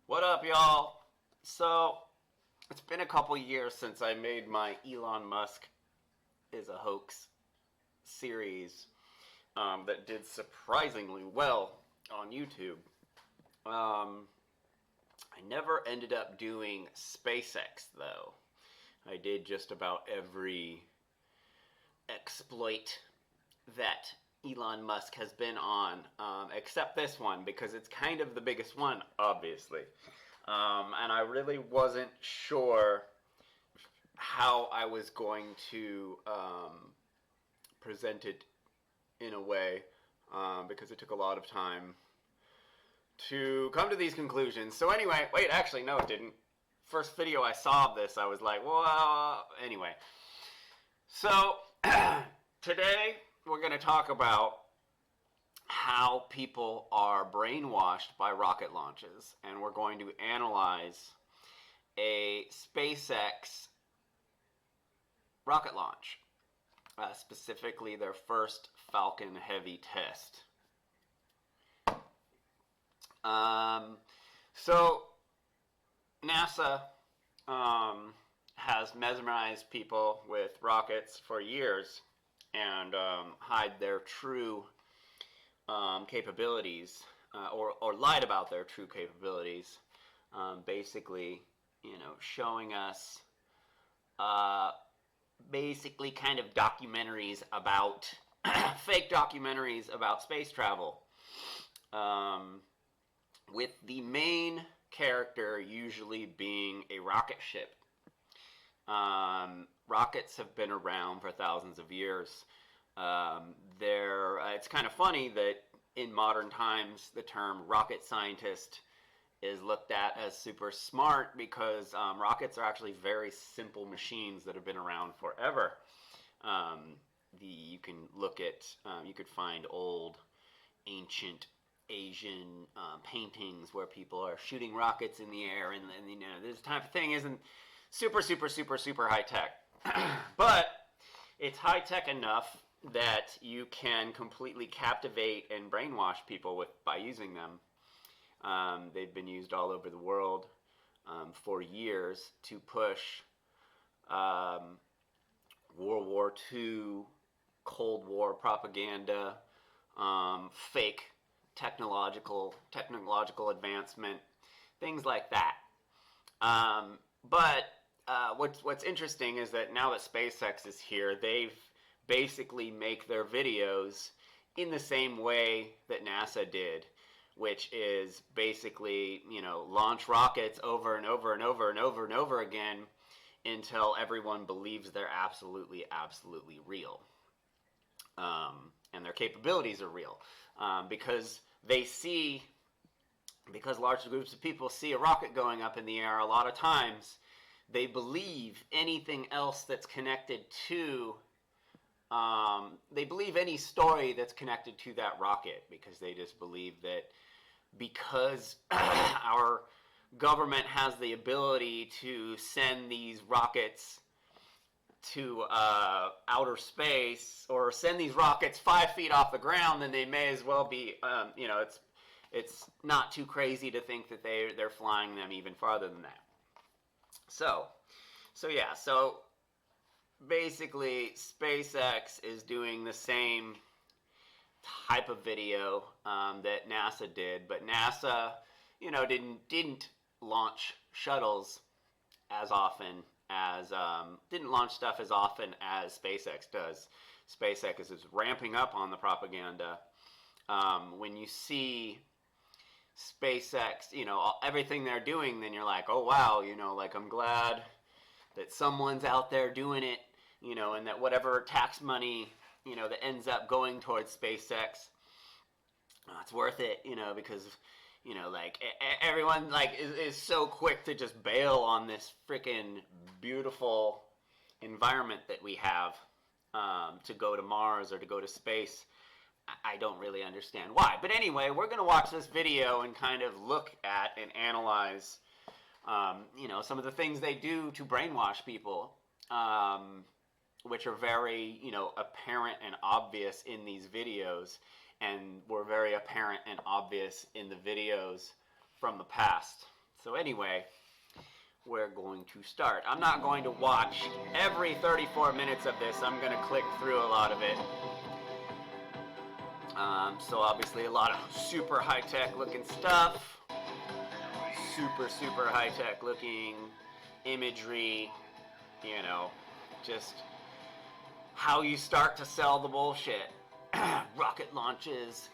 What up, y'all? So, it's been a couple years since I made my Elon Musk is a hoax series that did surprisingly well on YouTube. I never ended up doing SpaceX, though. I did just about every exploit that Elon Musk has been on, except this one, because it's kind of the biggest one, obviously. And I really wasn't sure how I was going to present it in a way, because it took a lot of time to come to these conclusions. So anyway, wait, actually, no, it didn't. First video I saw of this, I was like, well, anyway. So, today we're going to talk about how people are brainwashed by rocket launches, and we're going to analyze a SpaceX rocket launch, specifically their first Falcon Heavy test. So NASA has mesmerized people with rockets for years and hide their true capabilities, or lied about their true capabilities, basically, showing us basically kind of documentaries about fake documentaries about space travel, with the main character usually being a rocket ship. Rockets have been around for thousands of years. It's kind of funny that in modern times the term rocket scientist is looked at as super smart, because rockets are actually very simple machines that have been around forever. You can look at, you could find old, ancient Asian paintings where people are shooting rockets in the air, and this type of thing isn't super high tech, but it's high tech enough that you can completely captivate and brainwash people by using them. They've been used all over the world for years to push World War II, Cold War propaganda, fake technological advancement, things like that. But what's interesting is that now that SpaceX is here, they've basically make their videos in the same way that NASA did, which is basically, launch rockets over and over and over and over and over again until everyone believes they're absolutely real. And their capabilities are real. Because large groups of people see a rocket going up in the air, a lot of times they believe anything else that's connected to they believe any story that's connected to that rocket, because they just believe that because our government has the ability to send these rockets to outer space, or send these rockets 5 feet off the ground, then they may as well be, it's not too crazy to think that they're flying them even farther than that. So basically, SpaceX is doing the same type of video that NASA did, but NASA, didn't launch shuttles as often as didn't launch stuff as often as SpaceX does. SpaceX is ramping up on the propaganda. When you see SpaceX, everything they're doing, then you're like, oh wow, I'm glad that someone's out there doing it, and that whatever tax money, that ends up going towards SpaceX, it's worth it, because, everyone, is so quick to just bail on this freaking beautiful environment that we have, to go to Mars or to go to space. I don't really understand why. But anyway, we're going to watch this video and kind of look at and analyze some of the things they do to brainwash people, which are very, apparent and obvious in these videos, and were very apparent and obvious in the videos from the past. So anyway, we're going to start. I'm not going to watch every 34 minutes of this. I'm going to click through a lot of it. So obviously a lot of super high-tech looking stuff. Super high-tech looking imagery. You know, just how you start to sell the bullshit. Rocket launches,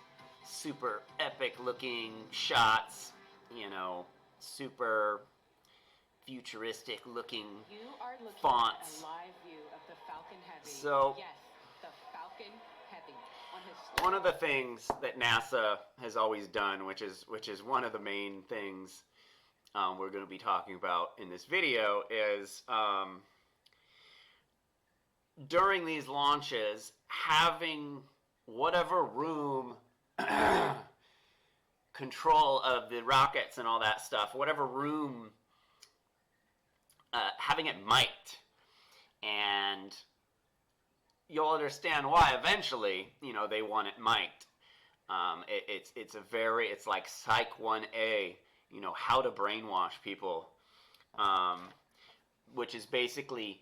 super epic looking shots, you know, super futuristic looking fonts. At a live view of the Falcon Heavy. So, yes, the Falcon Heavy. One of the things that NASA has always done, which is one of the main things we're going to be talking about in this video, is during these launches, having whatever room control of the rockets and all that stuff, whatever room, having it mic'd. And you'll understand why eventually, you know, they want it mic'd. It's like Psych 1A, you know, how to brainwash people, which is basically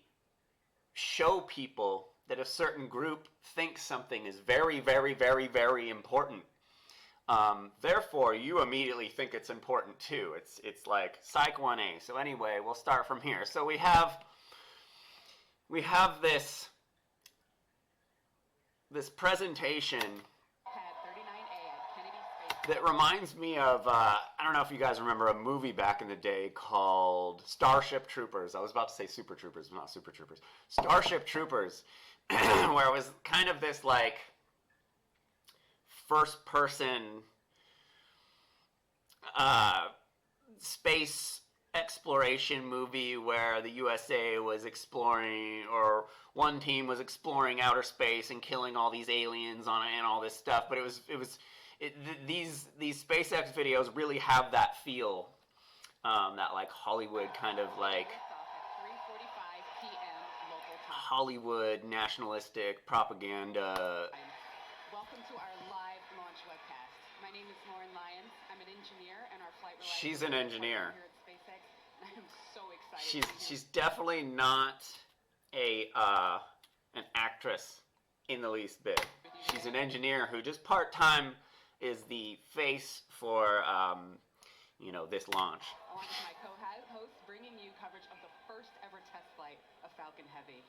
show people that a certain group thinks something is very, very, very, very important. Therefore, you immediately think it's important too. It's like Psych 1A. So anyway, we'll start from here. So we have this presentation that reminds me of, I don't know if you guys remember a movie back in the day called Starship Troopers. I was about to say Super Troopers, but not Super Troopers. Starship Troopers, where it was kind of this like first person space exploration movie where the USA was exploring, or one team was exploring outer space and killing all these aliens on it and all this stuff. But these SpaceX videos really have that feel, that like Hollywood kind of like Hollywood nationalistic propaganda. Welcome to our live launch webcast. My name is Lauren Lyons. I'm an engineer and our flight reliability. She's an engineer. Here at SpaceX. I am so excited. She's definitely not an actress in the least bit. She's an engineer who just part-time is the face for you know, this launch. Along with my co-host, bringing you coverage of the first ever test flight of Falcon Heavy.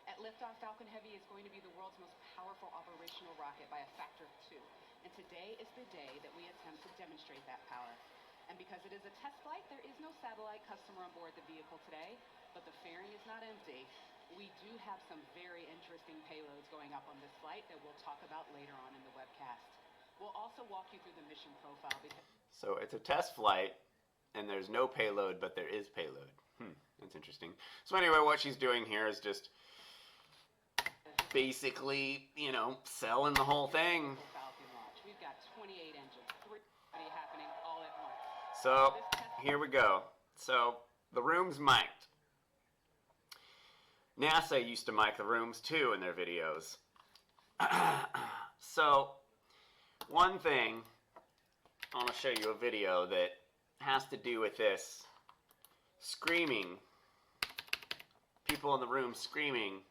At liftoff, Falcon Heavy is going to be the world's most powerful operational rocket by a factor of 2. And today is the day that we attempt to demonstrate that power. And because it is a test flight, there is no satellite customer on board the vehicle today, but the fairing is not empty. We do have some very interesting payloads going up on this flight that we'll talk about later on in the webcast. We'll also walk you through the mission profile. So it's a test flight, and there's no payload, but there is payload. That's interesting. So anyway, what she's doing here is just basically, you know, selling the whole thing. We've got 28 engines, 3 happening all at once. So here we go. So the room's mic'd. NASA used to mic the rooms too in their videos. So one thing, I want to show you a video that has to do with this. Screaming. People in the room screaming.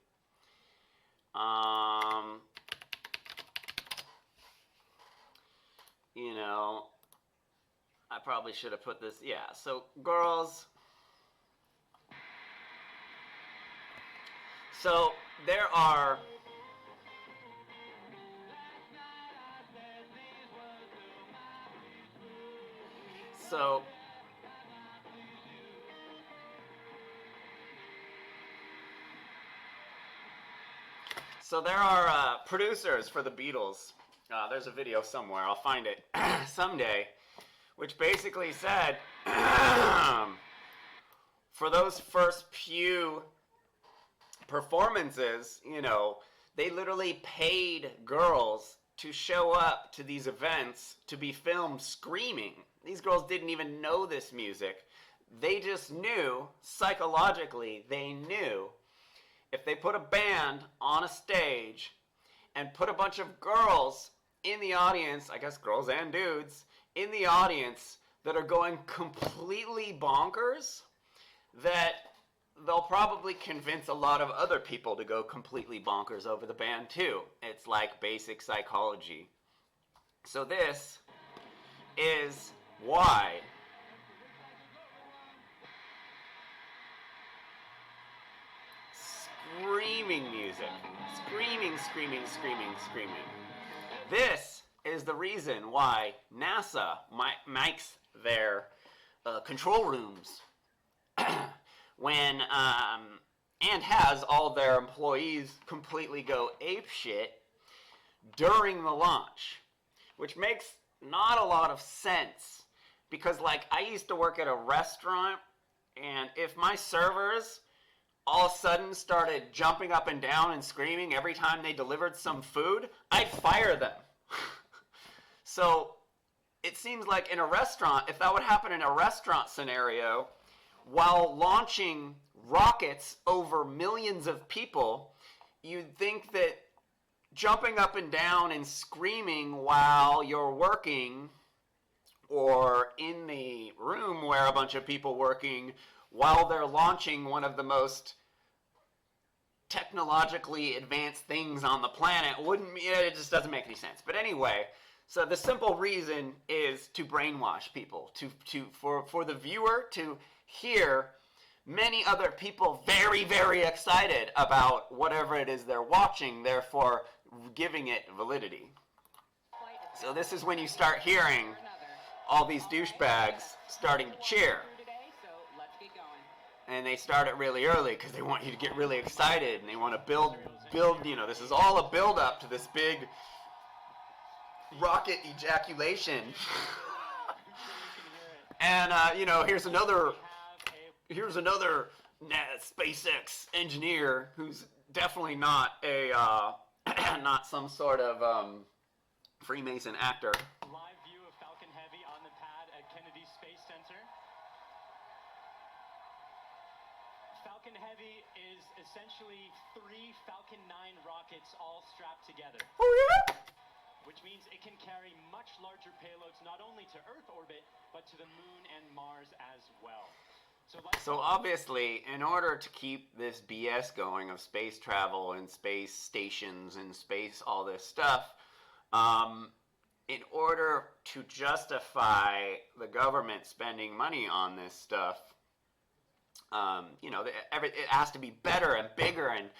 You know, I probably should have put this, yeah. So girls, so there are So there are producers for the Beatles. There's a video somewhere, I'll find it someday, which basically said, for those first few performances, you know, they literally paid girls to show up to these events to be filmed screaming. These girls didn't even know this music. They just knew, psychologically, they knew if they put a band on a stage and put a bunch of girls in the audience, I guess girls and dudes, in the audience, that are going completely bonkers that they'll probably convince a lot of other people to go completely bonkers over the band too. It's like basic psychology. So this is why screaming music. Screaming, screaming, screaming, screaming. This is the reason why NASA makes their control rooms when and has all their employees completely go apeshit during the launch, which makes not a lot of sense because, like, I used to work at a restaurant, and if my servers all of a sudden started jumping up and down and screaming every time they delivered some food, I'd fire them. So it seems like in a restaurant, if that would happen in a restaurant scenario, while launching rockets over millions of people, you'd think that jumping up and down and screaming while you're working, or in the room where a bunch of people working while they're launching one of the most technologically advanced things on the planet, it just doesn't make any sense. But anyway, so the simple reason is to brainwash people, for the viewer to hear many other people very, very excited about whatever it is they're watching, therefore giving it validity. So this is when you start hearing all these douchebags starting to cheer. And they start it really early because they want you to get really excited and they want to build, this is all a build up to this big rocket ejaculation. And, here's another SpaceX engineer who's definitely not not some sort of Freemason actor. Live view of Falcon Heavy on the pad at Kennedy Space Center. Falcon Heavy is essentially 3 Falcon 9 rockets all strapped together. Oh yeah? Which means it can carry much larger payloads not only to Earth orbit, but to the Moon and Mars as well. So obviously, in order to keep this BS going of space travel and space stations and space all this stuff, in order to justify the government spending money on this stuff, it has to be better and bigger and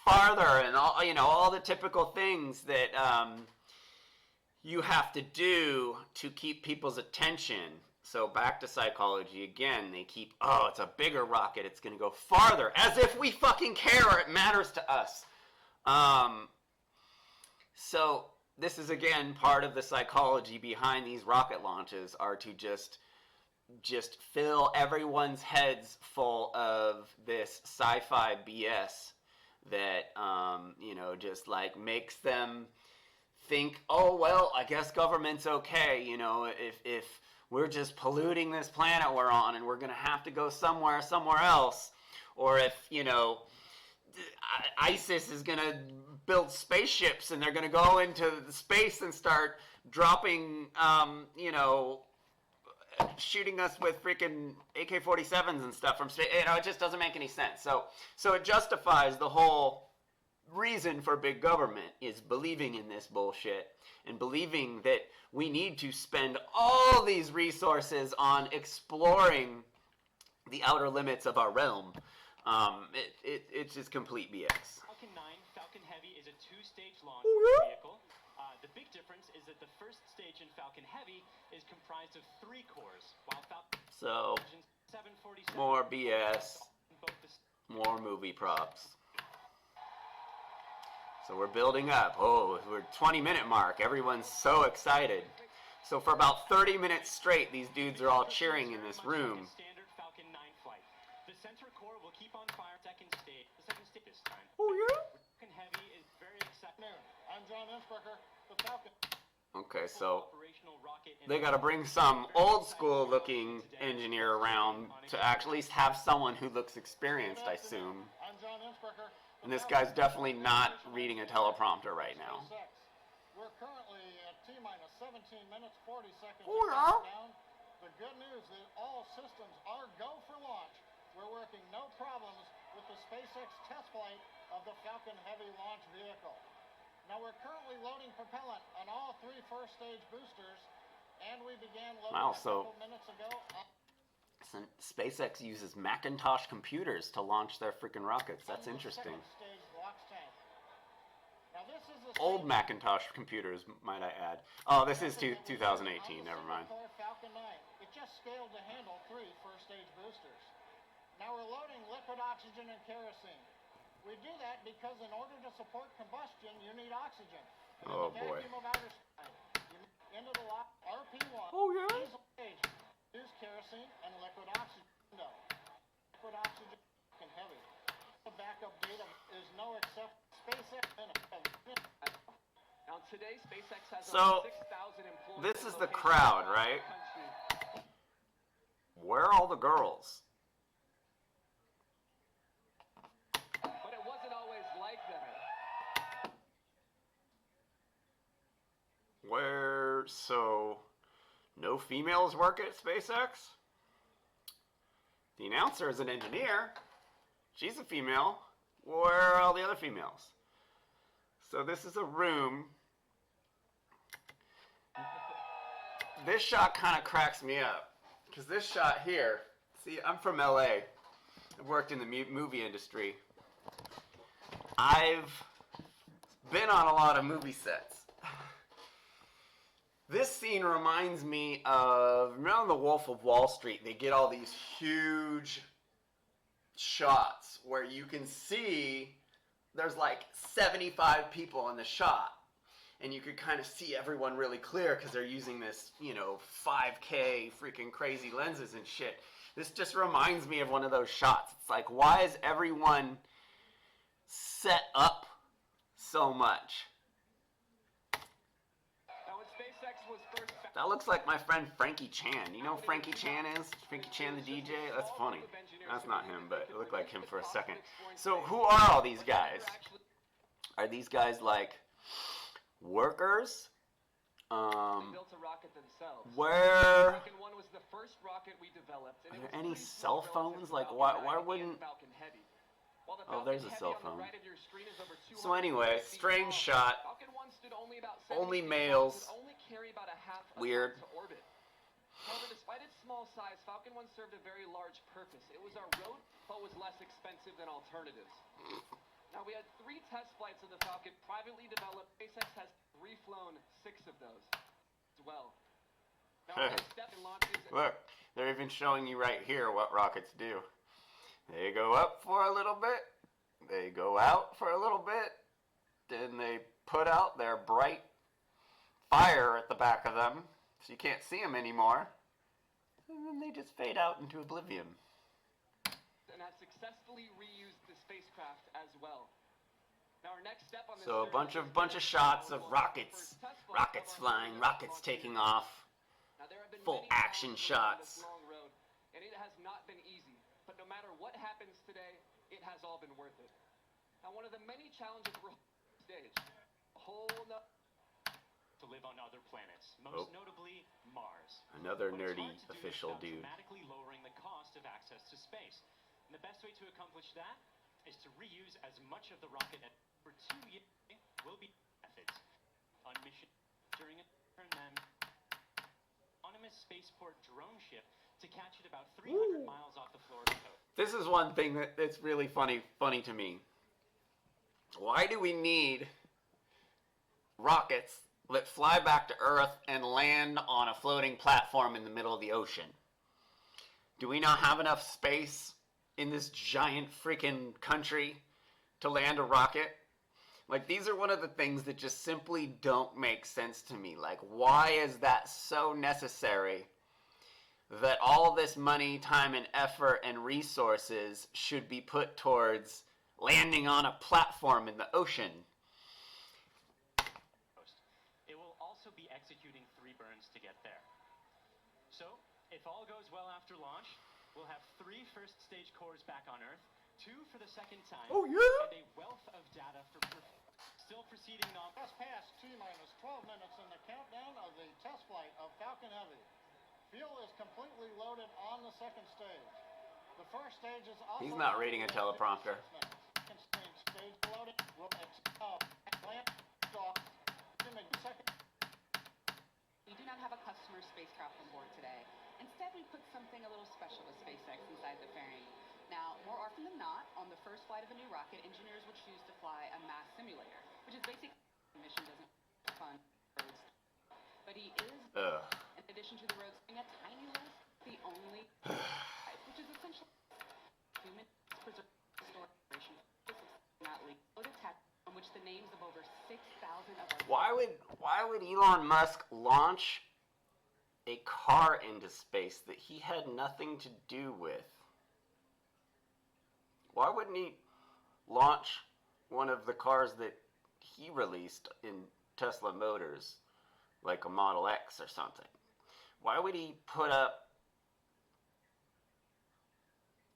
farther and all the typical things that you have to do to keep people's attention. So back to psychology again, they keep, it's a bigger rocket, it's going to go farther, as if we fucking care or it matters to us. So this is again part of the psychology behind these rocket launches, are to just fill everyone's heads full of this sci-fi BS that just like makes them think, I guess government's okay, if we're just polluting this planet we're on and we're going to have to go somewhere else, or if ISIS is going to build spaceships and they're going to go into space and start dropping shooting us with freaking AK-47s and stuff from space. It just doesn't make any sense. So it justifies the whole reason for big government is believing in this bullshit and believing that we need to spend all these resources on exploring the outer limits of our realm. It's just complete BS. Falcon 9, Falcon Heavy is a 2-stage launch vehicle. The big difference is that the first stage in Falcon Heavy is comprised of 3 cores, while Falcon So, 747 more BS, more movie props. So we're building up. We're 20-minute mark. Everyone's so excited. So for about 30 minutes straight, these dudes are all cheering in this room. Standard Falcon 9 flight. The center core will keep on fire the second stage this time. Oh yeah? Falcon Heavy is very exciting. I'm John Innsbrucker, the Falcon. Okay, so they got to bring some old school looking engineer around to at least have someone who looks experienced, I assume. I'm John Innsbrucker. And this guy's definitely not reading a teleprompter right now. We're currently at T-minus 17 minutes, 40 seconds. Oh, yeah? Down. The good news that all systems are go for launch. We're working no problems with the SpaceX test flight of the Falcon Heavy launch vehicle. Now we're currently loading propellant on all 3 first-stage boosters, and we began loading Wow, a couple minutes ago. SpaceX uses Macintosh computers to launch their freaking rockets. That's interesting. Second-stage lauch tank. Now this is the Old Macintosh computers, might I add. Oh, this is 2018. Never mind. Falcon 9. It just scaled to handle 3 first-stage boosters. Now we're loading liquid oxygen and kerosene. We do that because in order to support combustion, you need oxygen. And Oh, in the boy. vacuum of outer space, you move into the lock RP1. Oh, yeah? Diesel stage. Use kerosene and liquid oxygen. No. Liquid oxygen and heavy. The backup data is no except SpaceX minute. Now today, SpaceX has So, over 6,000 employees. this is the located crowd, across right? the country. Where are all the girls? But it wasn't always like that. So, no females work at SpaceX? The announcer is an engineer. She's a female. Where are all the other females? So this is a room. This shot kind of cracks me up. Because this shot here, see, I'm from LA. I've worked in the movie industry. I've been on a lot of movie sets. This scene reminds me of, remember The Wolf of Wall Street? They get all these huge shots where you can see there's like 75 people in the shot. And you could kind of see everyone really clear because they're using this, 5K freaking crazy lenses and shit. This just reminds me of one of those shots. It's like, why is everyone set up so much? Now when SpaceX was first That looks like my friend Frankie Chan. You know who Frankie Chan is? Frankie Chan the DJ? That's funny. That's not him, but it looked like him for a second. So who are all these guys? Are these guys like workers? built a rocket themselves. Where Falcon 1 was the first rocket we developed. And are it there was any pretty cell small phones? relative to Like Falcon why 9 and wouldn't? Falcon Heavy. While the Oh, Falcon there's a Heavy cell on the phone. right of your screen is over So anyway, 250 feet strange long. shot. Falcon 1 stood only about Only 70 feet males. tall, could only carry about a half a Weird. ton to orbit. However, despite its small size, Falcon 1 served a very large purpose. It was our road, but was less expensive than alternatives. Now, we had 3 test flights of the Falcon privately developed. SpaceX has reflown 6 of those as well. Now, our next step in launches... Look, they're even showing you right here what rockets do. They go up for a little bit, they go out for a little bit, then they put out their bright fire at the back of them, so you can't see them anymore, and then they just fade out into oblivion. And have successfully reused the spacecraft as well. Now, our next step on this So a journey bunch of is shots to of launch rockets, the first test flight rockets of our flying, new rockets launch taking vehicle. off, Now, there have been full many action challenges along shots. this long road, and it has not been easy. But no matter what happens today, it has all been worth it. Now, one of the many challenges we're on stage, a whole to live on other planets, most notably Mars. Another What it's nerdy hard to do official is dude. dramatically lowering the cost of access to space. And the best way to accomplish that is to reuse as much of the rocket as for 2 years will be methods on mission during a turn then autonomous spaceport drone ship to catch it about 300 miles off the Florida coast. This is one thing that's really funny to me. Why do we need rockets that fly back to Earth and land on a floating platform in the middle of the ocean? Do we not have enough space in this giant freaking country to land a rocket? Like, these are one of the things that just simply don't make sense to me. Like, why is that so necessary that all this money, time, and effort and resources should be put towards landing on a platform in the ocean? It will also be executing 3 burns to get there. So, if all goes well after launch, we'll have 3 first-stage cores back on Earth, 2 for the second time, Oh, yeah? and a wealth of data for still proceeding Just past T-minus 12 minutes in the countdown of the test flight of Falcon Heavy. Fuel is completely loaded on the second stage. The first stage is also... He's not reading a teleprompter. Second stage loading will land off in a second. We do not have a customer spacecraft on board today. Instead, we put something a little special with SpaceX inside the fairing. Now, more often than not, on the first flight of a new rocket, engineers will choose to fly a mass simulator, which is basically the mission doesn't fun roads. But he is, in addition to the roads, doing a tiny list, the only which is essentially human preservation restoration, not legal attack, on which the names of over 6,000 of our... Why would Elon Musk launch a car into space that he had nothing to do with? Why wouldn't he launch one of the cars that he released in Tesla Motors, like a Model X or something? Why would he put up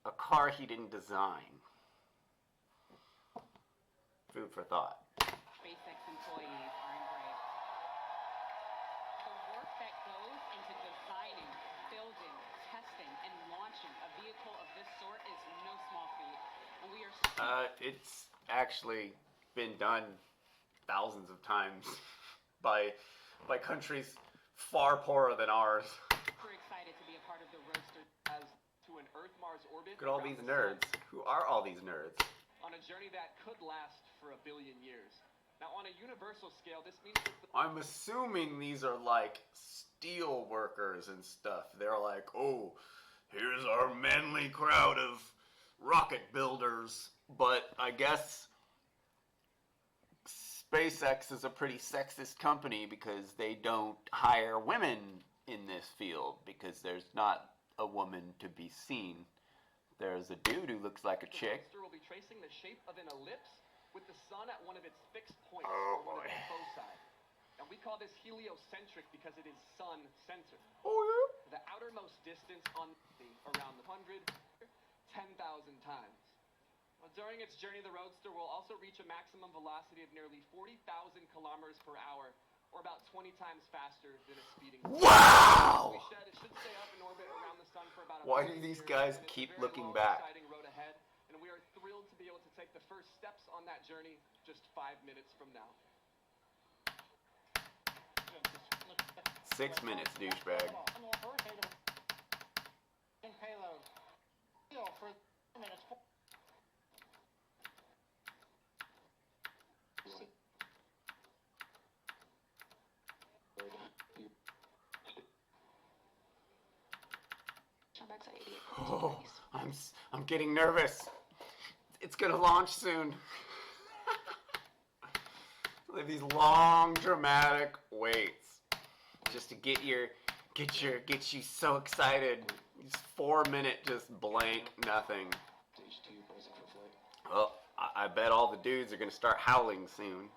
a car he didn't design? Food for thought. SpaceX employees are embraced. The work that goes into designing, building, testing, and launching a vehicle of this sort is no small feat. And we are it's actually been done thousands of times by countries far poorer than ours. super excited to be a part of the Roadster. As to an Earth-Mars orbit. Look at all these nerds. Who are all these nerds? On a journey that could last for 1 billion years. Now, on a universal scale, this means that I'm assuming these are like steel workers and stuff. They're like, oh, here's our manly crowd of rocket builders. But I guess SpaceX is a pretty sexist company because they don't hire women in this field because there's not a woman to be seen. There's a dude who looks like a chick. The Roadster will be tracing the shape of an ellipse with the sun at one of its fixed points, Oh, or one of boy. its foci. And we call this heliocentric because it is sun-centered. Oh, yeah. The outermost distance on the around 10,000 times. Well, during its journey, the Roadster will also reach a maximum velocity of nearly 40,000 kilometers per hour, or about 20 times faster than a speeding car. Wow! We said it should stay up in orbit around the sun for about a Why do billion these years, guys and it's a keep very looking long, back? exciting road ahead, and we are thrilled to be able to take the first steps on that journey just 5 minutes from now. 6 minutes, douchebag. Payload. Fuel for 2 minutes. Oh, I'm getting nervous. It's gonna launch soon. Like these long dramatic waits just to get you so excited. These 4 minute just blank nothing. Well, I bet all the dudes are gonna start howling soon.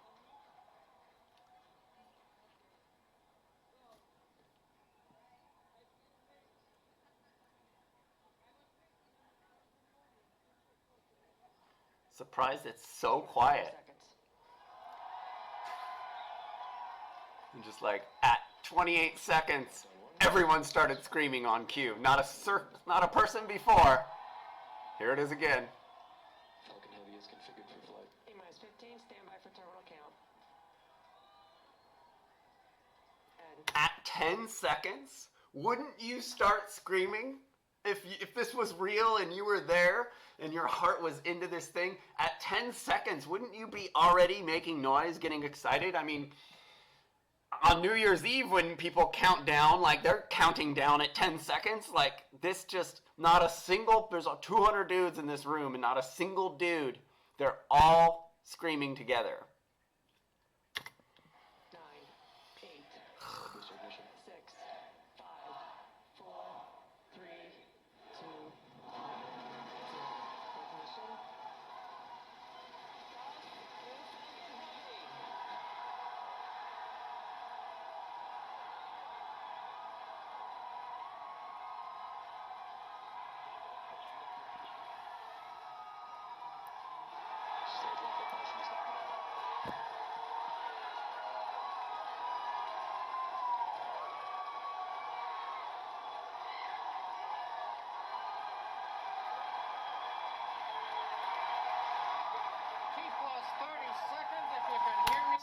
Surprised it's so quiet. And just like at 28 seconds, everyone started screaming on cue. Not a person before. Here it is again. Falcon Heavy is configured for flight. T-minus 15, stand by for terminal count. And At 10 seconds, wouldn't you start screaming? If this was real and you were there and your heart was into this thing, at 10 seconds, wouldn't you be already making noise, getting excited? I mean, on New Year's Eve when people count down, like they're counting down at 10 seconds, like this just, there's 200 dudes in this room and not a single dude, they're all screaming together. 9, 8, Booster ignition. 6, 5, 4, 3, 2, 1. Ignition. Stage 1 propulsion is up.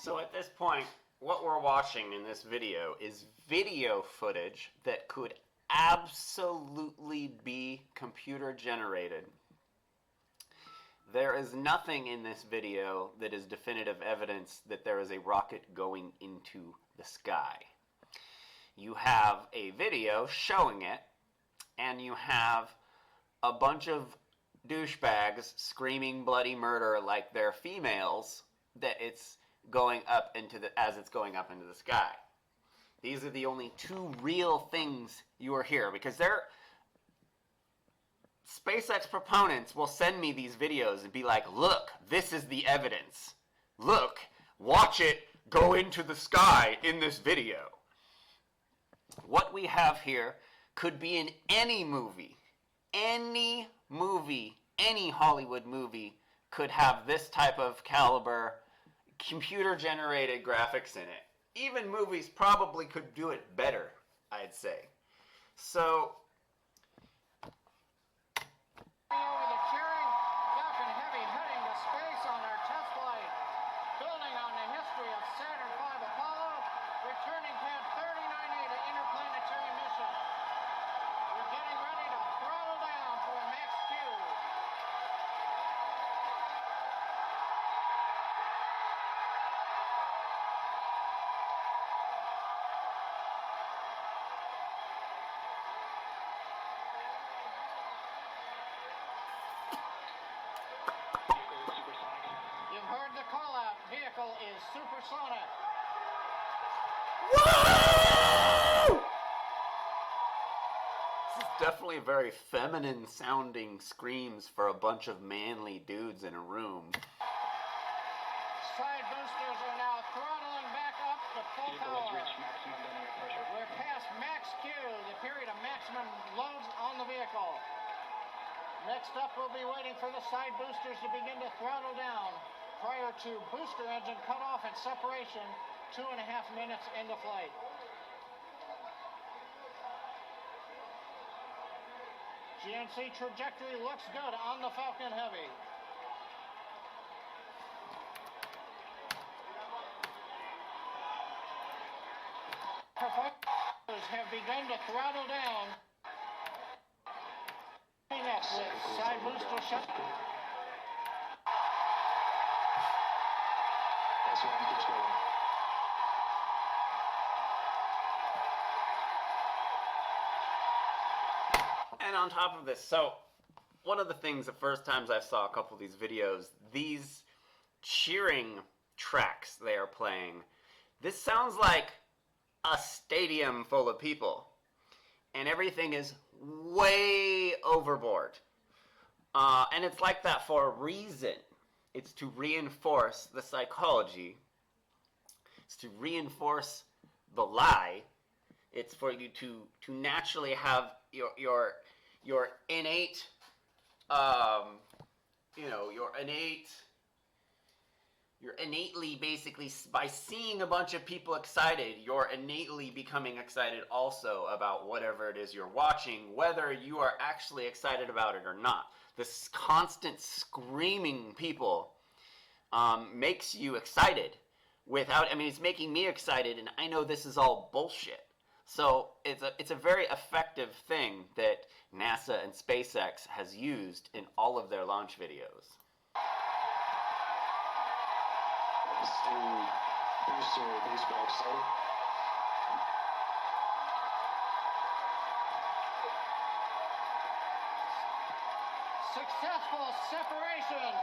So at this point, what we're watching in this video is video footage that could absolutely be computer generated. There is nothing in this video that is definitive evidence that there is a rocket going into the sky. You have a video showing it, and you have a bunch of douchebags screaming bloody murder like they're females that it's going up into as it's going up into the sky. These are the only two real things you are here, because SpaceX proponents will send me these videos and be like, look, this is the evidence. Look, watch it go into the sky in this video. What we have here could be in any movie. Any movie, any Hollywood movie could have this type of caliber, computer-generated graphics in it. Even movies probably could do it better, I'd say. So Over the cheering Falcon Heavy heading to space on their test flight. Building on the history of Saturn V Apollo, returning pad 39A to interplanetary mission. We're getting ready to throttle down to a max Q. You've heard the call out. Vehicle is supersonic. woo! This is definitely very feminine sounding screams for a bunch of manly dudes in a room. Side boosters are now throttling back up to full power. We're past max Q, the period of maximum loads on the vehicle. Next up, we'll be waiting for the side boosters to begin to throttle down prior to booster engine cutoff and separation 2.5 minutes into flight. GNC trajectory looks good on the Falcon Heavy. Performers have begun to throttle down. Next with side booster shut. That's why he keeps going. And on top of this, so one of the things, the first times I saw a couple of these videos, these cheering tracks they are playing, this sounds like a stadium full of people. And everything is way overboard. And it's like that for a reason. It's to reinforce the psychology. It's to reinforce the lie. It's for you to naturally have your innate, you're innately, basically, by seeing a bunch of people excited, you're innately becoming excited also about whatever it is you're watching, whether you are actually excited about it or not. This constant screaming people makes you excited. It's making me excited, and I know this is all bullshit. So it's a very effective thing that NASA and SpaceX has used in all of their launch videos. Is the booster baseball exciting? Successful separation.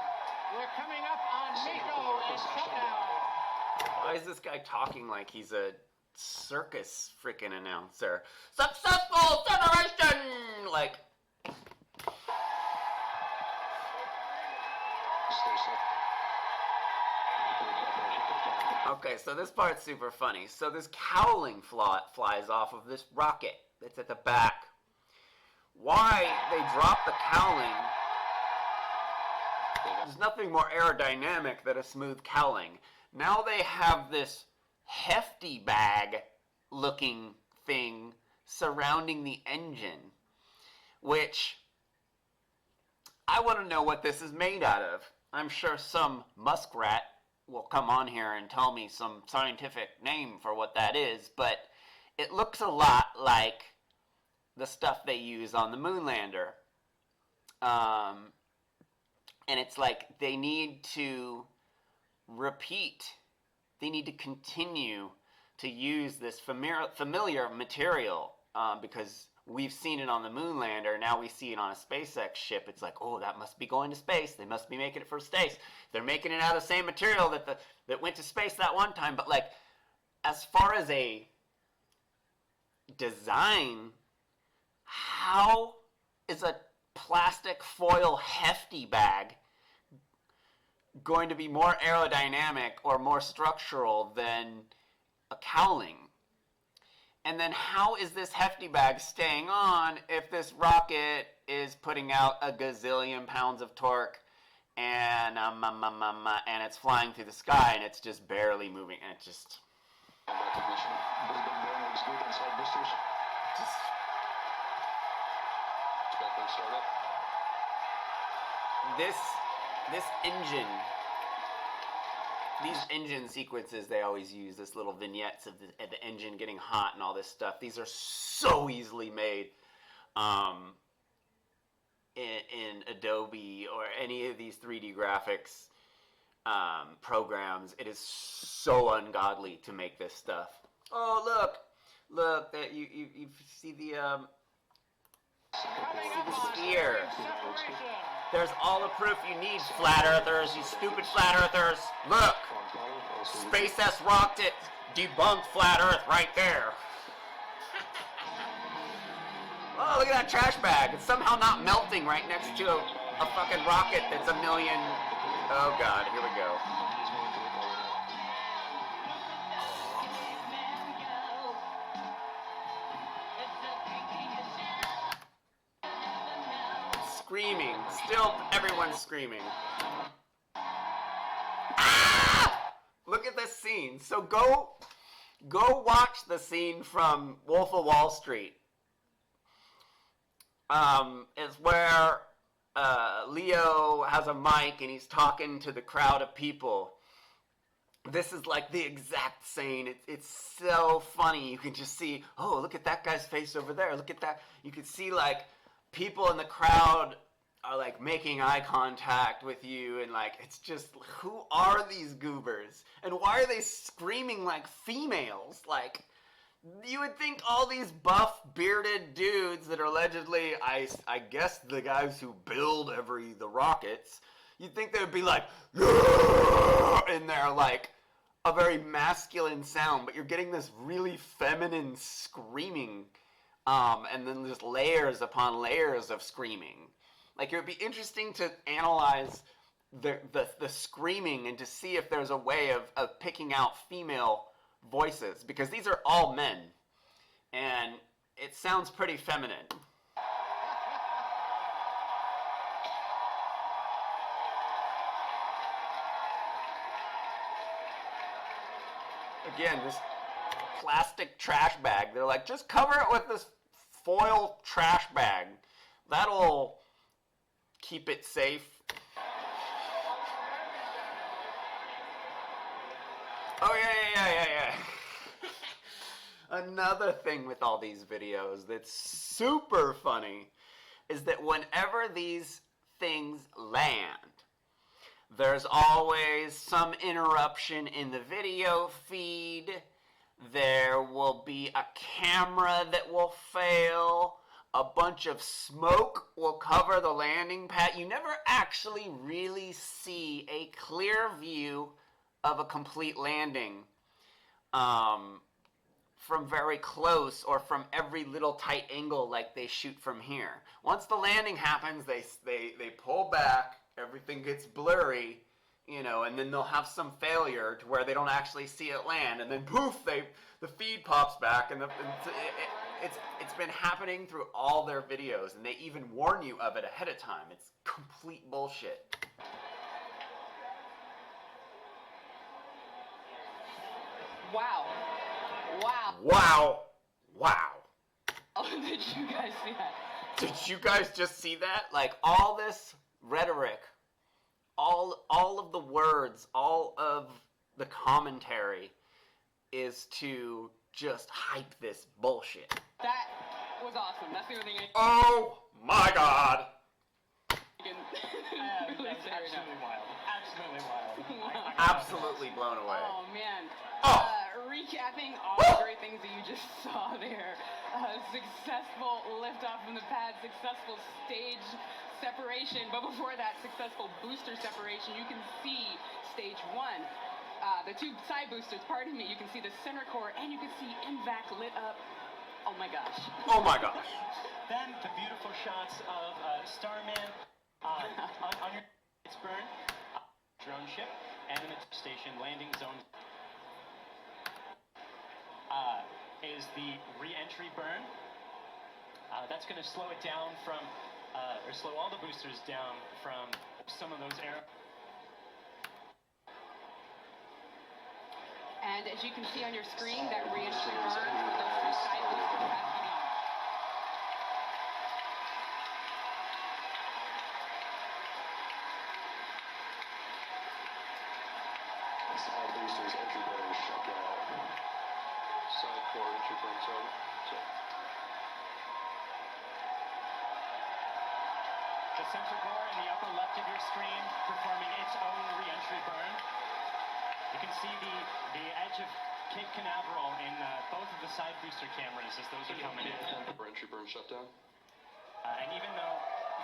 We're coming up on Nico and shutdown. Why is this guy talking like he's a circus freaking announcer? Successful separation! Like, okay, so this part's super funny. So this cowling flies off of this rocket that's at the back. Why they drop the cowling? There's nothing more aerodynamic than a smooth cowling. Now they have this hefty bag looking thing surrounding the engine, which I want to know what this is made out of. I'm sure some muskrat will come on here and tell me some scientific name for what that is, but it looks a lot like the stuff they use on the moon lander. And it's like they need to continue to use this familiar material, because we've seen it on the moon lander. Now we see it on a SpaceX ship. It's like, oh, that must be going to space. They must be making it for space. They're making it out of the same material that went to space that one time. But like, as far as a design, how is a plastic foil hefty bag going to be more aerodynamic or more structural than a cowling? And then how is this hefty bag staying on if this rocket is putting out a gazillion pounds of torque and it's flying through the sky and it's just barely moving, and it just... This engine, these engine sequences they always use, this little vignettes of the engine getting hot and all this stuff, these are so easily made in Adobe or any of these 3D graphics programs. It is so ungodly to make this stuff. Oh, look, that you see the sphere. There's all the proof you need, flat earthers, you stupid flat earthers. Look, SpaceX rocked it, debunked flat earth right there. Oh, look at that trash bag. It's somehow not melting right next to a fucking rocket that's a million... Oh God, here we go. Screaming. Still, everyone's screaming. Ah! Look at this scene. So go watch the scene from Wolf of Wall Street. Is where Leo has a mic and he's talking to the crowd of people. This is like the exact scene. It's so funny. You can just see, oh, look at that guy's face over there. Look at that. You can see like people in the crowd are like making eye contact with you, and like it's just, who are these goobers and why are they screaming like females? Like, you would think all these buff bearded dudes that are allegedly, I guess the guys who build the rockets, you'd think they would be like in there, like a very masculine sound, but you're getting this really feminine screaming. And then just layers upon layers of screaming. Like, it would be interesting to analyze the screaming and to see if there's a way of picking out female voices, because these are all men, and it sounds pretty feminine. Again, this plastic trash bag. They're like, just cover it with this foil trash bag. That'll keep it safe. Oh, yeah. Another thing with all these videos that's super funny is that whenever these things land, there's always some interruption in the video feed. There will be a camera that will fail. A bunch of smoke will cover the landing pad. You never actually really see a clear view of a complete landing from very close or from every little tight angle like they shoot from here. Once the landing happens, they pull back, everything gets blurry, and then they'll have some failure to where they don't actually see it land, and then poof, the feed pops back, and it's been happening through all their videos, and they even warn you of it ahead of time. It's complete bullshit. Wow. Oh, did you guys see that? Did you guys just see that? Like, all this rhetoric, all of the words, all of the commentary is to just hype this bullshit. That was awesome. That's the only thing I Oh my god. can That really was say right now. absolutely wild. Absolutely wild. Absolutely blown away. Oh man. Oh. Recapping all the great things that you just saw there. Successful liftoff from the pad, successful stage separation, but before that, successful booster separation. You can see stage one. The two side boosters, pardon me, you can see the center core and you can see MVAC lit up. Oh my gosh. Oh my gosh. Then the beautiful shots of Starman on your burn, drone ship, and in the station landing zone is the re-entry burn. That's going to slow it down from, or slow all the boosters down from some of those air. And as you can see on your screen, that re-entry burn for those two side boosters has begun. Side boosters, entry burn shut down. Side core entry burns over. The center core in the upper left of your screen performing its own re-entry burn. You can see the edge of Cape Canaveral in both of the side booster cameras as those are coming in. Entry burn shut down. And even though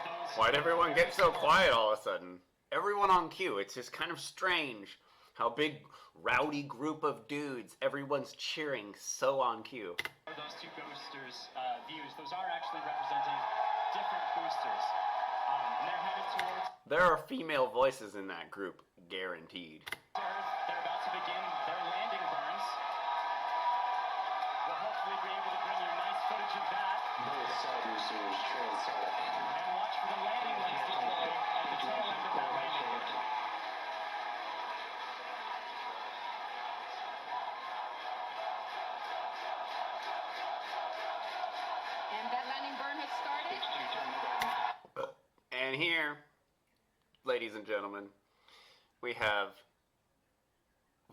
those... Why'd everyone get so quiet all of a sudden? Everyone on cue. It's just kind of strange how big, rowdy group of dudes, everyone's cheering so on cue. Those two boosters' views, those are actually representing different boosters. And they're headed towards There are female voices in that group, guaranteed. Earth. They're about to begin their landing burns. We'll hopefully be able to bring you nice footage of that. Both side boosters transonic. And watch for the landing lights deploy at the tail end of that landing burn. And that landing burn has started. And here, ladies and gentlemen, we have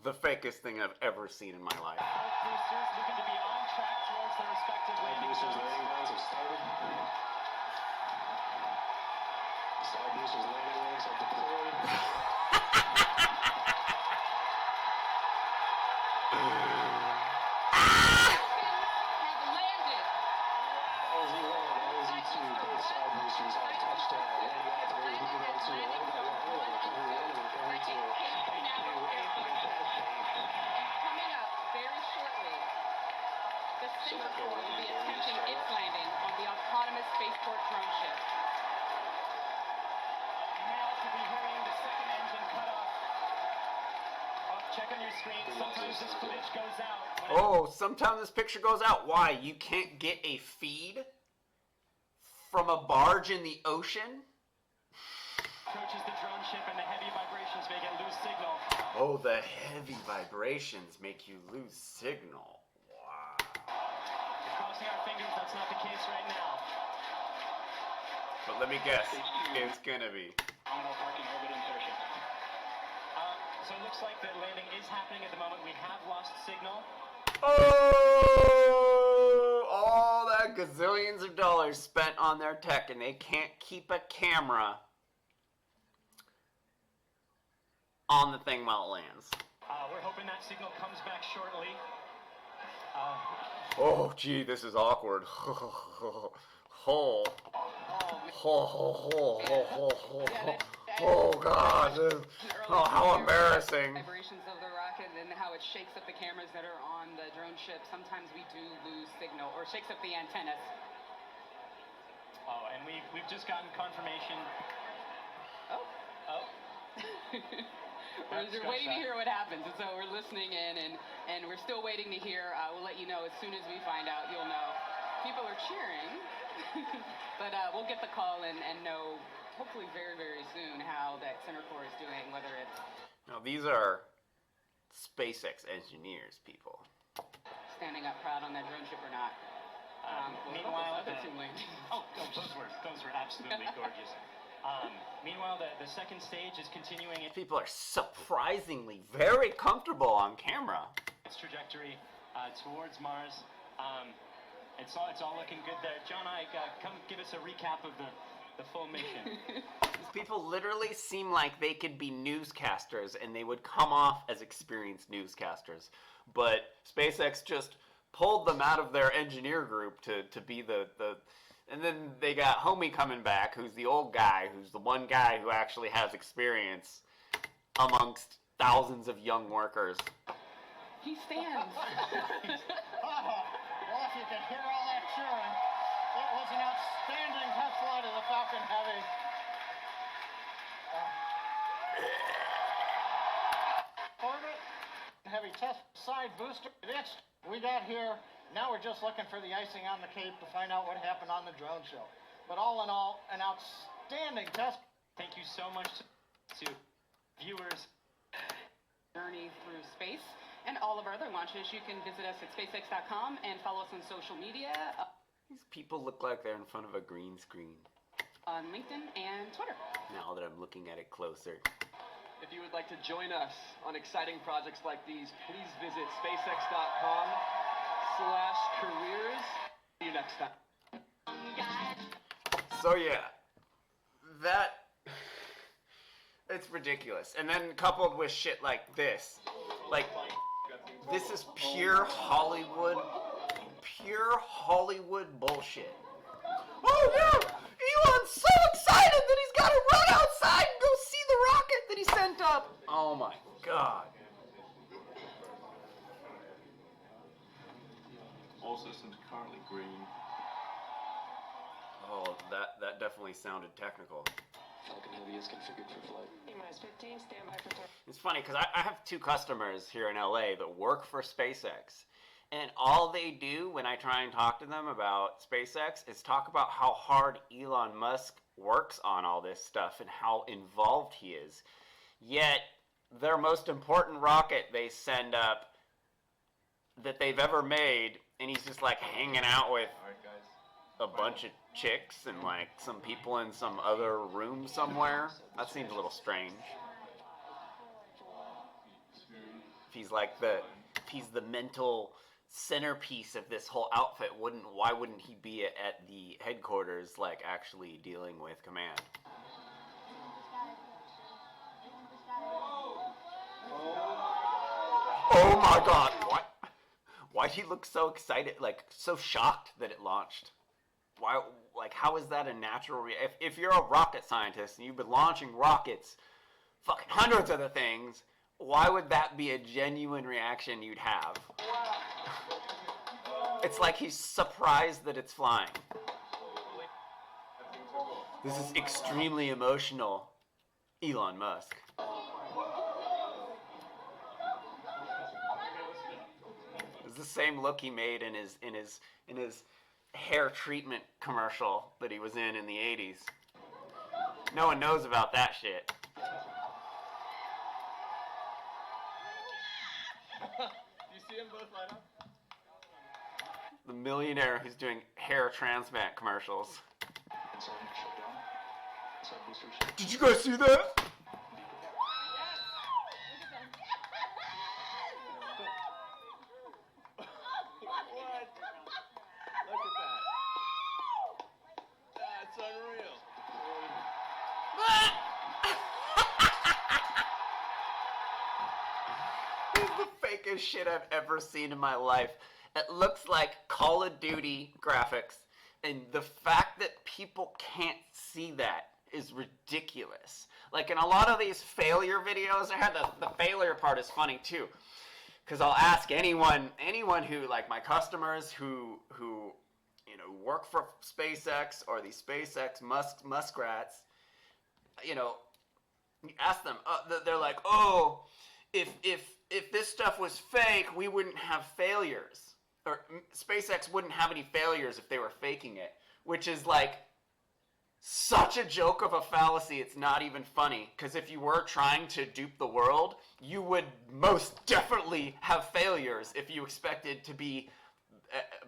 the fakest thing I've ever seen in my life. Both boosters looking to be on track towards their respective Side landing boosters zones. landing lines have started. Side boosters landing lines have deployed. Have landed. LZ1 and LZ2, both side boosters have touchdown. Landing operators moving on to one by one. Recovery 1 and recovery 2. Coming up very shortly, the center core will be attempting its landing on the autonomous spaceport drone ship. You may also be hearing the second engine cut off. Oh, check on your screen. Sometimes this footage goes out. Oh, sometimes this picture goes out. Why? You can't get a feed from a barge in the ocean? Approaches the drone ship and the heavy vibrations make it lose signal. Oh, the heavy vibrations make you lose signal. Wow. Crossing our fingers, that's not the case right now. But let me guess, it's gonna be. Nominal parking orbit insertion. So it looks like the landing is happening at the moment. We have lost signal. Oh, all that gazillions of dollars spent on their tech and they can't keep a camera on the thing while it lands. We're hoping that signal comes back shortly. Oh, gee, this is awkward. Oh, oh, God. Oh, how embarrassing. Vibrations of the rocket and how it shakes up the cameras that are on the drone ship. Sometimes we do lose signal or shakes up the antennas. Oh, and we've just gotten confirmation. Oh. Oh. We're waiting to hear what happens, and so we're listening in, and we're still waiting to hear. We'll let you know as soon as we find out. You'll know. People are cheering, but we'll get the call and know hopefully very, very soon how that center core is doing, whether it's... Now, these are SpaceX engineers, people. standing up proud on that drone ship or not. Meanwhile, other two landings. those were absolutely gorgeous. Meanwhile, the second stage is continuing People are surprisingly very comfortable on camera. its trajectory towards Mars. It's all looking good there. John, come give us a recap of the full mission. These people literally seem like they could be newscasters and they would come off as experienced newscasters. But SpaceX just pulled them out of their engineer group to be the and then they got Homie coming back, who's the old guy, who's the one guy who actually has experience amongst thousands of young workers. He stands. Well, if you can hear all that cheering, it was an outstanding test flight of the Falcon Heavy. Orbit, heavy test side booster. We got here. Now we're just looking for the icing on the cake to find out what happened on the drone show. But all in all, an outstanding test. Thank you so much to viewers. Journey through space and all of our other launches. You can visit us at SpaceX.com and follow us on social media These people look like they're in front of a green screen. on LinkedIn and Twitter. Now that I'm looking at it closer. If you would like to join us on exciting projects like these, please visit SpaceX.com/careers. See you next time. So yeah, it's ridiculous. And then coupled with shit like this, like this is pure Hollywood bullshit. Oh yeah, Elon's so excited that he's got to run outside and go see the rocket that he sent up. Oh my god. All systems currently green. Oh, that definitely sounded technical. Falcon Heavy is configured for flight. T-minus 15, standby for turn. It's funny because I have two customers here in LA that work for SpaceX. And all they do when I try and talk to them about SpaceX is talk about how hard Elon Musk works on all this stuff and how involved he is. Yet, their most important rocket they send up that they've ever made, and he's just like hanging out with a bunch of chicks and like some people in some other room somewhere. That seems a little strange. If he's the mental centerpiece of this whole outfit, why wouldn't he be at the headquarters like actually dealing with command? Oh my god, what? Why'd he look so excited, like so shocked that it launched? Why, like, how is that a natural if you're a rocket scientist and you've been launching rockets, fucking hundreds of the things, why would that be a genuine reaction you'd have? It's like he's surprised that it's flying. This is extremely emotional, Elon Musk. It's the same look he made in his hair treatment commercial that he was in the 80s. No one knows about that shit. You see them both light up? The millionaire who's doing hair transplant commercials. Inside shutdown. Inside booster shut. Did you guys see that? What? Look at that. That's unreal. This is the fakest shit I've ever seen in my life. It looks like Call of Duty graphics, and the fact that people can't see that is ridiculous. Like in a lot of these failure videos, I had the failure part is funny too, because I'll ask anyone who, like my customers who you know work for SpaceX or these SpaceX muskrats, you know, you ask them, they're like, oh, if this stuff was fake, we wouldn't have failures. Or SpaceX wouldn't have any failures if they were faking it, which is like such a joke of a fallacy, it's not even funny. Because if you were trying to dupe the world, you would most definitely have failures if you expected to be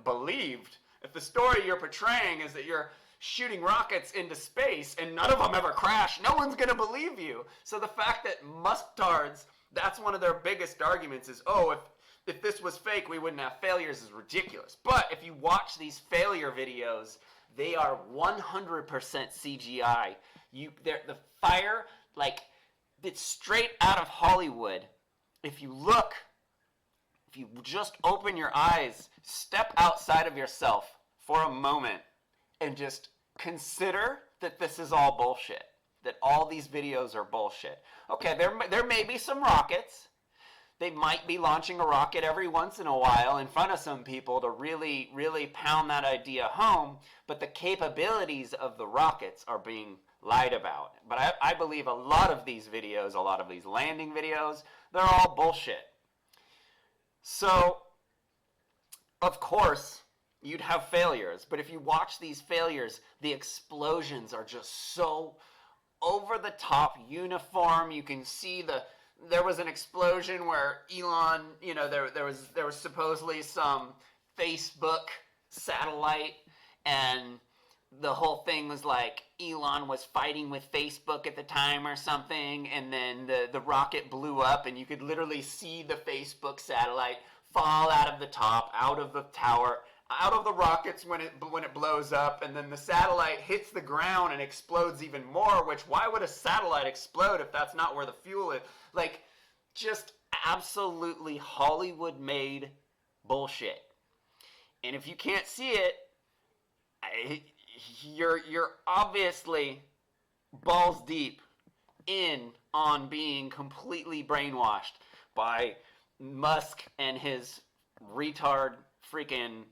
believed. If the story you're portraying is that you're shooting rockets into space and none of them ever crash, no one's going to believe you. So the fact that Musk-tards, that's one of their biggest arguments is, oh, if this was fake, we wouldn't have failures, is ridiculous. But if you watch these failure videos, they are 100% CGI. The fire, like, it's straight out of Hollywood. If you just open your eyes, step outside of yourself for a moment, and just consider that this is all bullshit. That all these videos are bullshit. Okay, there may be some rockets. They might be launching a rocket every once in a while in front of some people to really, really pound that idea home, but the capabilities of the rockets are being lied about. But I believe a lot of these videos, a lot of these landing videos, they're all bullshit. So, of course, you'd have failures, but if you watch these failures, the explosions are just so over the top, uniform. You can see there was an explosion where Elon, there was supposedly some Facebook satellite, and the whole thing was like Elon was fighting with Facebook at the time or something, and then the rocket blew up, and you could literally see the Facebook satellite fall out of the top, out of the tower, out of the rockets when it blows up, and then the satellite hits the ground and explodes even more, which, why would a satellite explode if that's not where the fuel is? Like, just absolutely Hollywood-made bullshit. And if you can't see it, you're obviously balls deep in on being completely brainwashed by Musk and his retard freaking,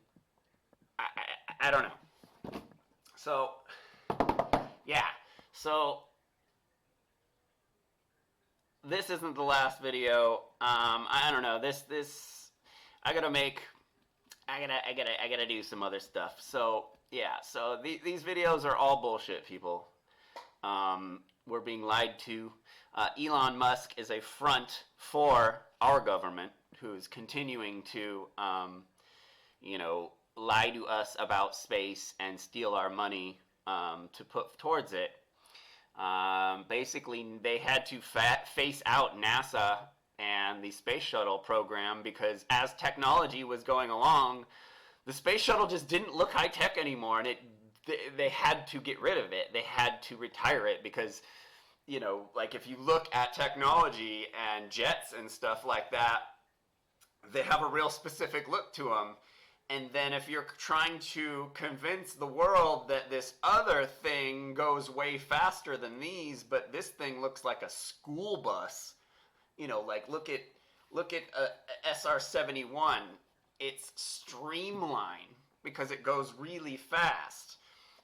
I don't know. So, yeah. So, this isn't the last video. I don't know. I gotta do some other stuff. So, yeah. So, these videos are all bullshit, people. We're being lied to. Elon Musk is a front for our government, who's continuing to, lie to us about space and steal our money to put towards it. Basically, they had to face out NASA and the space shuttle program because as technology was going along, the space shuttle just didn't look high-tech anymore, and they had to get rid of it. They had to retire it because, like if you look at technology and jets and stuff like that, they have a real specific look to them. And then if you're trying to convince the world that this other thing goes way faster than these, but this thing looks like a school bus, like look at SR-71. It's streamlined because it goes really fast.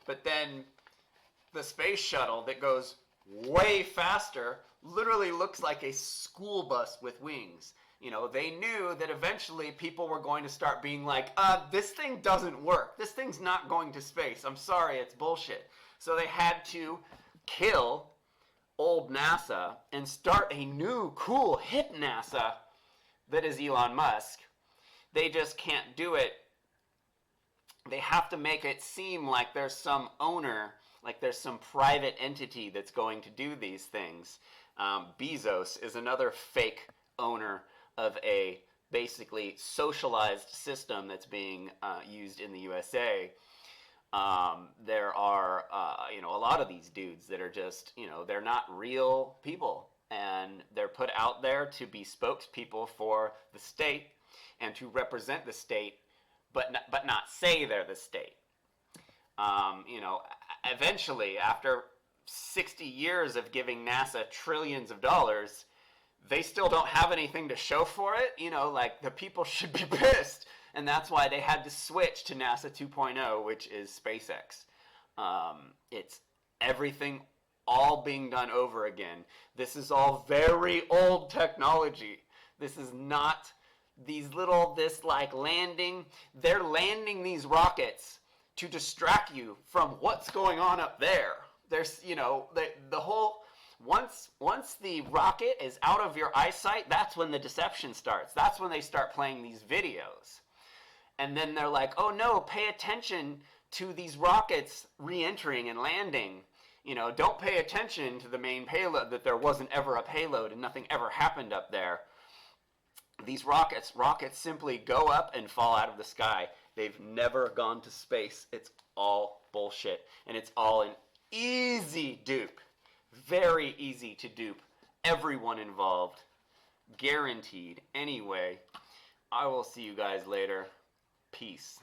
But then the space shuttle that goes way faster literally looks like a school bus with wings. They knew that eventually people were going to start being like, this thing doesn't work. This thing's not going to space. I'm sorry, it's bullshit. So they had to kill old NASA and start a new, cool, hip NASA that is Elon Musk. They just can't do it. They have to make it seem like there's some owner, like there's some private entity that's going to do these things. Bezos is another fake owner of a basically socialized system that's being used in the USA. There are, a lot of these dudes that are just, they're not real people, and they're put out there to be spokespeople for the state and to represent the state, but not say they're the state. Eventually, after 60 years of giving NASA trillions of dollars, they still don't have anything to show for it. Like, the people should be pissed. And that's why they had to switch to NASA 2.0, which is SpaceX. It's everything all being done over again. This is all very old technology. This is not this landing. They're landing these rockets to distract you from what's going on up there. There's, the whole... Once the rocket is out of your eyesight, that's when the deception starts. That's when they start playing these videos. And then they're like, oh no, pay attention to these rockets re-entering and landing. You know, don't pay attention to the main payload, that there wasn't ever a payload and nothing ever happened up there. These rockets simply go up and fall out of the sky. They've never gone to space. It's all bullshit. And it's all an easy dupe. Very easy to dupe everyone involved. Guaranteed. Anyway, I will see you guys later. Peace.